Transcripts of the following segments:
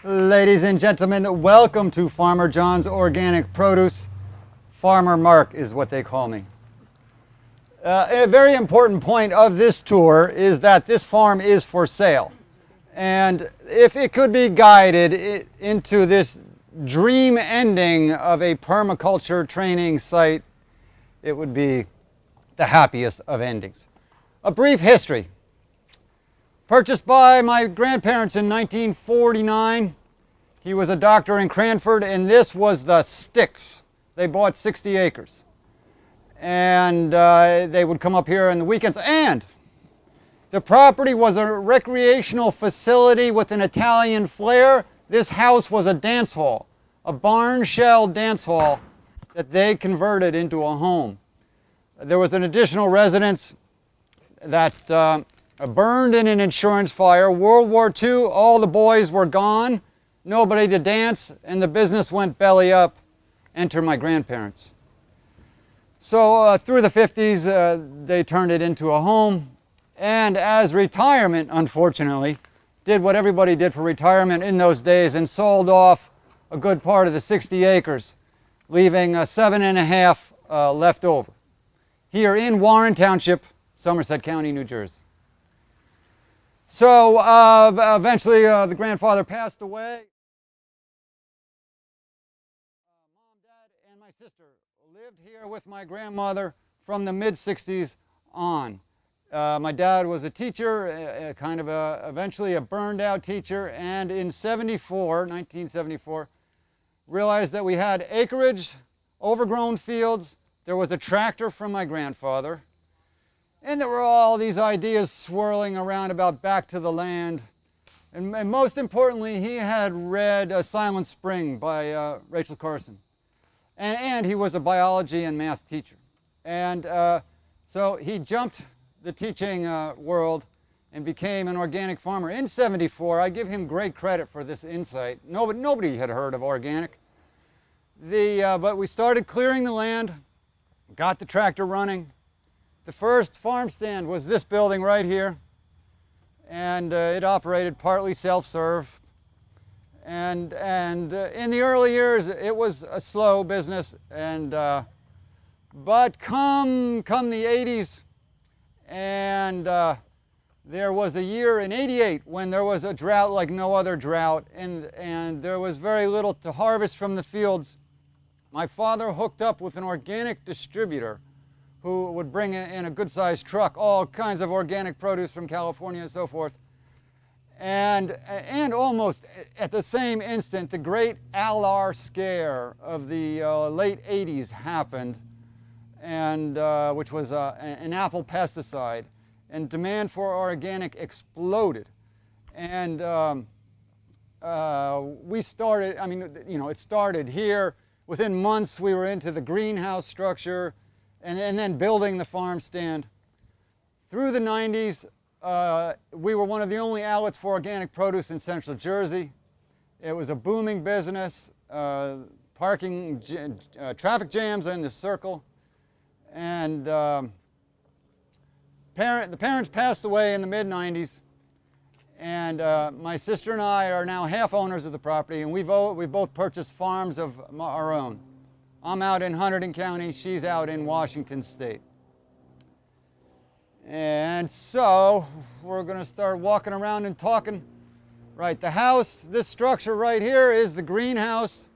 Ladies and gentlemen, welcome to Farmer John's Organic Produce. Farmer Mark is what they call me. A very important point of this tour is that this farm is for sale. And if it could be guided into this dream ending of a permaculture training site, it would be the happiest of endings. A brief history. Purchased by my grandparents in 1949. He was a doctor in Cranford, and this was the sticks. They bought 60 acres. And they would come up here on the weekends. And the property was a recreational facility with an Italian flair. This house was a dance hall, a barn shell dance hall that they converted into a home. There was an additional residence that burned in an insurance fire. World War II, all the boys were gone, nobody to dance, and the business went belly up. Enter my grandparents. So through the 50s, they turned it into a home, and as retirement, unfortunately, did what everybody did for retirement in those days and sold off a good part of the 60 acres, leaving 7.5 left over. Here in Warren Township, Somerset County, New Jersey. So eventually the grandfather passed away. Mom, Dad, and my sister lived here with my grandmother from the mid-60s on. My dad was a teacher, eventually a burned out teacher, and in 1974, realized that we had acreage, overgrown fields. There was a tractor from my grandfather. And there were all these ideas swirling around about back to the land. And most importantly, he had read Silent Spring by Rachel Carson. And he was a biology and math teacher. And so he jumped the teaching world and became an organic farmer. In 74, I give him great credit for this insight. Nobody had heard of organic. But we started clearing the land, got the tractor running. The first farm stand was this building right here, and it operated partly self-serve. And in the early years, it was a slow business. But come the 80s, and there was a year in '88 when there was a drought like no other drought, and there was very little to harvest from the fields. My father hooked up with an organic distributor who would bring in a good-sized truck all kinds of organic produce from California and so forth. And almost at the same instant, the great Alar scare of the late 80s happened, and which was an apple pesticide, and demand for organic exploded. And we started, it started here. Within months, we were into the greenhouse structure, and then building the farm stand. Through the 90s, we were one of the only outlets for organic produce in Central Jersey. It was a booming business, traffic jams in the circle. And the parents passed away in the mid-90s. And my sister and I are now half owners of the property, and we both purchased farms of our own. I'm out in Hunterdon County, she's out in Washington State. And so we're going to start walking around and talking. Right, the house, this structure right here is the greenhouse.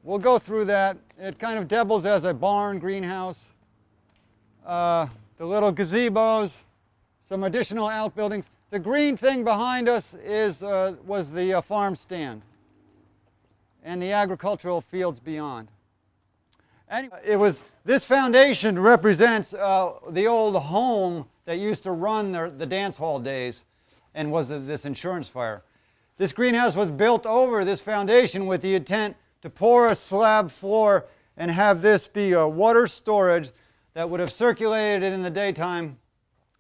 We'll go through that. It kind of doubles as a barn greenhouse. The little gazebos, some additional outbuildings. The green thing behind us was the farm stand and the agricultural fields beyond. Anyway, this foundation represents the old home that used to run the dance hall days and was this insurance fire. This greenhouse was built over this foundation with the intent to pour a slab floor and have this be a water storage that would have circulated in the daytime,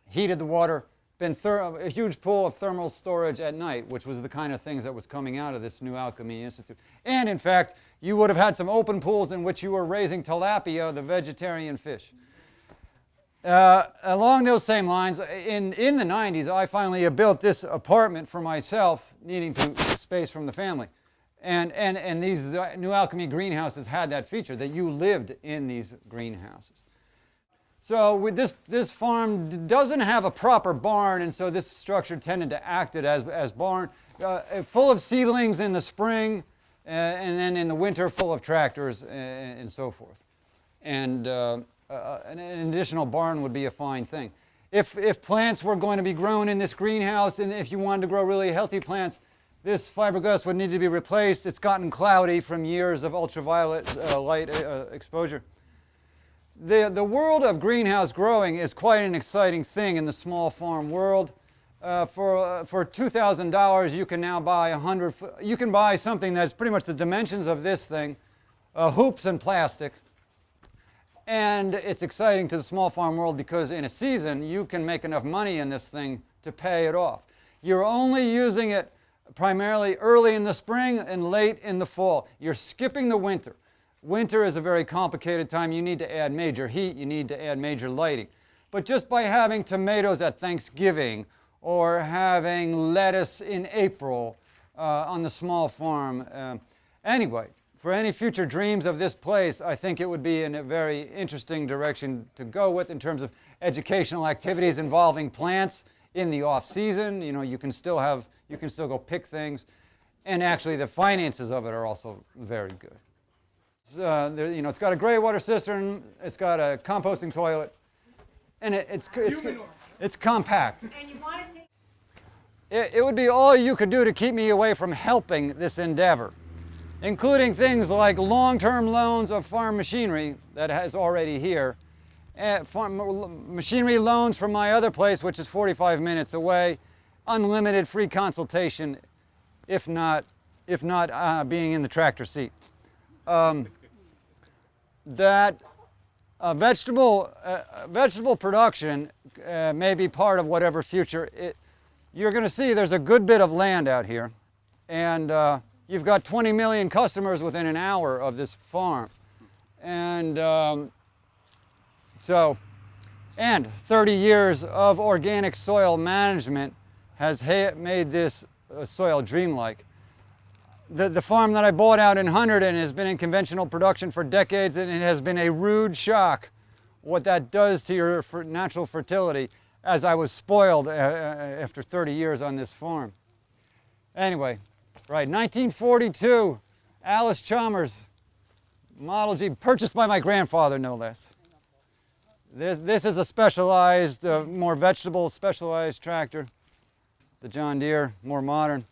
heated the water, been a huge pool of thermal storage at night, which was the kind of things that was coming out of this New Alchemy Institute. And in fact, you would have had some open pools in which you were raising tilapia, the vegetarian fish. Along those same lines, in the 90s, I finally built this apartment for myself, needing space from the family. And these New Alchemy greenhouses had that feature, that you lived in these greenhouses. So with this farm doesn't have a proper barn, and so this structure tended to act it as barn, full of seedlings in the spring, and then in the winter full of tractors and so forth. And an additional barn would be a fine thing. If plants were going to be grown in this greenhouse, and if you wanted to grow really healthy plants, this fiberglass would need to be replaced. It's gotten cloudy from years of ultraviolet light exposure. The world of greenhouse growing is quite an exciting thing in the small farm world. For $2,000, you can now buy you can buy something that's pretty much the dimensions of this thing, hoops and plastic. And it's exciting to the small farm world because in a season, you can make enough money in this thing to pay it off. You're only using it primarily early in the spring and late in the fall. You're skipping the winter. Winter is a very complicated time. You need to add major heat. You need to add major lighting. But just by having tomatoes at Thanksgiving or having lettuce in April on the small farm. Anyway, for any future dreams of this place, I think it would be in a very interesting direction to go with in terms of educational activities involving plants in the off season. You know, you can still go pick things, and actually the finances of it are also very good. It's got a gray water cistern, it's got a composting toilet, and it's compact. And you want to take It would be all you could do to keep me away from helping this endeavor, including things like long-term loans of farm machinery that is already here, machinery loans from my other place, which is 45 minutes away, unlimited free consultation, if not being in the tractor seat. Vegetable production may be part of whatever future. You're going to see there's a good bit of land out here, and you've got 20 million customers within an hour of this farm. And 30 years of organic soil management has made this soil dreamlike. The farm that I bought out in Hunterdon has been in conventional production for decades, and it has been a rude shock what that does to your natural fertility, as I was spoiled after 30 years on this farm. Anyway, right, 1942, Alice Chalmers, Model G, purchased by my grandfather, no less. This is a specialized, more vegetable specialized tractor. The John Deere, more modern.